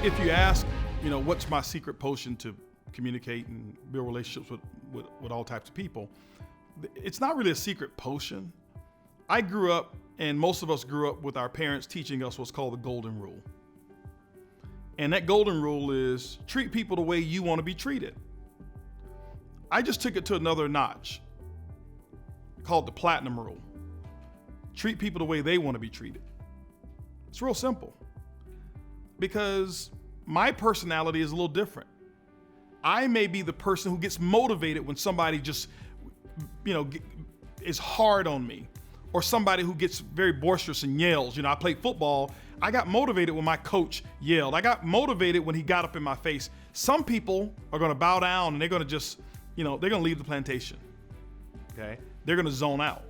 If you ask, what's my secret potion to communicate and build relationships with all types of people, it's not really a secret potion. I grew up, and most of us grew up with our parents teaching us what's called the golden rule. And that golden rule is treat people the way you want to be treated. I just took it to another notch, called the platinum rule. Treat people the way they want to be treated. It's real simple. Because my personality is a little different. I may be the person who gets motivated when somebody just, is hard on me, or somebody who gets very boisterous and yells. I played football. I got motivated when my coach yelled. I got motivated when he got up in my face. Some people are going to bow down and they're going to just, they're going to leave the plantation. Okay? They're going to zone out.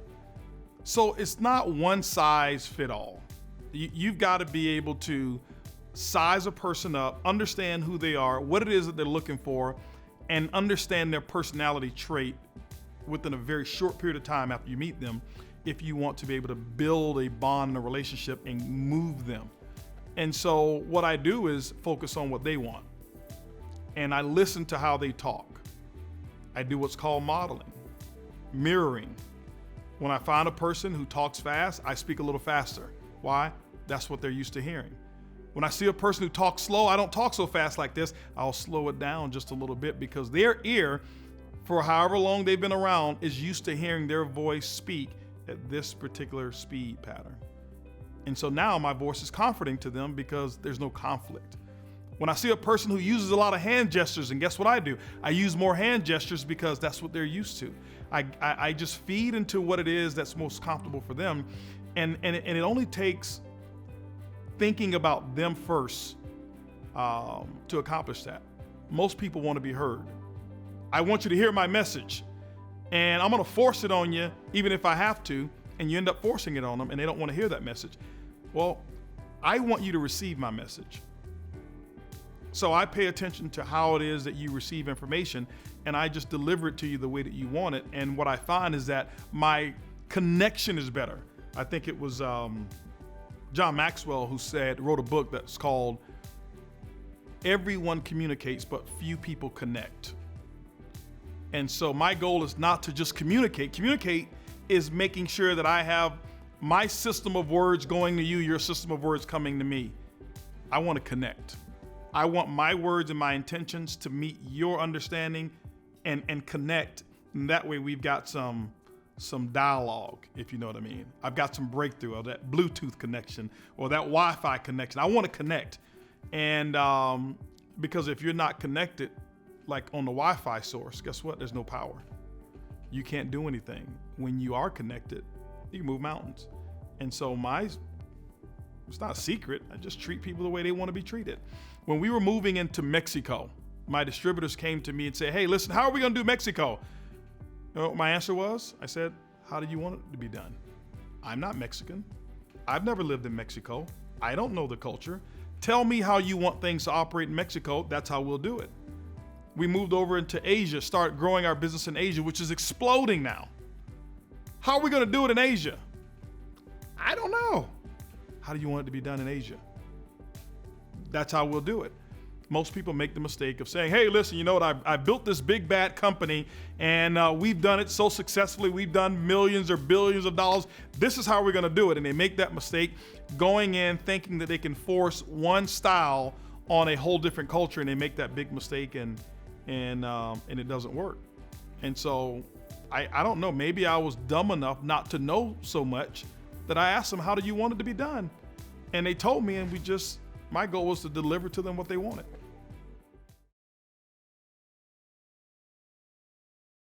So it's not one size fit all. You've got to be able to size a person up, understand who they are, what it is that they're looking for, and understand their personality trait within a very short period of time after you meet them, if you want to be able to build a bond and a relationship and move them. And so what I do is focus on what they want. And I listen to how they talk. I do what's called modeling, mirroring. When I find a person who talks fast, I speak a little faster. Why? That's what they're used to hearing. When I see a person who talks slow, I don't talk so fast like this. I'll slow it down just a little bit, because their ear, for however long they've been around, is used to hearing their voice speak at this particular speed pattern. And so now my voice is comforting to them because there's no conflict. When I see a person who uses a lot of hand gestures, and guess what I do? I use more hand gestures because that's what they're used to. I just feed into what it is that's most comfortable for them. And it only takes thinking about them first to accomplish that. Most people want to be heard. I want you to hear my message, and I'm going to force it on you even if I have to, and you end up forcing it on them and they don't want to hear that message. Well, I want you to receive my message. So I pay attention to how it is that you receive information, and I just deliver it to you the way that you want it. And what I find is that my connection is better. I think it was John Maxwell who wrote a book that's called Everyone Communicates, but Few People Connect. And so my goal is not to just communicate. Communicate is making sure that I have my system of words going to you, your system of words coming to me. I want to connect. I want my words and my intentions to meet your understanding and connect. And that way we've got some dialogue, if you know what I mean. I've got some breakthrough, or that Bluetooth connection, or that Wi-Fi connection. I want to connect. And because if you're not connected, like on the Wi-Fi source, guess what? There's no power. You can't do anything. When you are connected, you can move mountains. And so it's not a secret. I just treat people the way they want to be treated. When we were moving into Mexico, my distributors came to me and said, hey, listen, how are we going to do Mexico? You know what my answer was? I said, how do you want it to be done? I'm not Mexican. I've never lived in Mexico. I don't know the culture. Tell me how you want things to operate in Mexico. That's how we'll do it. We moved over into Asia, started growing our business in Asia, which is exploding now. How are we going to do it in Asia? I don't know. How do you want it to be done in Asia? That's how we'll do it. Most people make the mistake of saying, hey, listen, you know what? I built this big bad company, and we've done it so successfully. We've done millions or billions of dollars. This is how we're going to do it. And they make that mistake going in thinking that they can force one style on a whole different culture, and they make that big mistake, and it doesn't work. And so I don't know, maybe I was dumb enough not to know so much that I asked them, how do you want it to be done? And they told me, and my goal was to deliver to them what they wanted.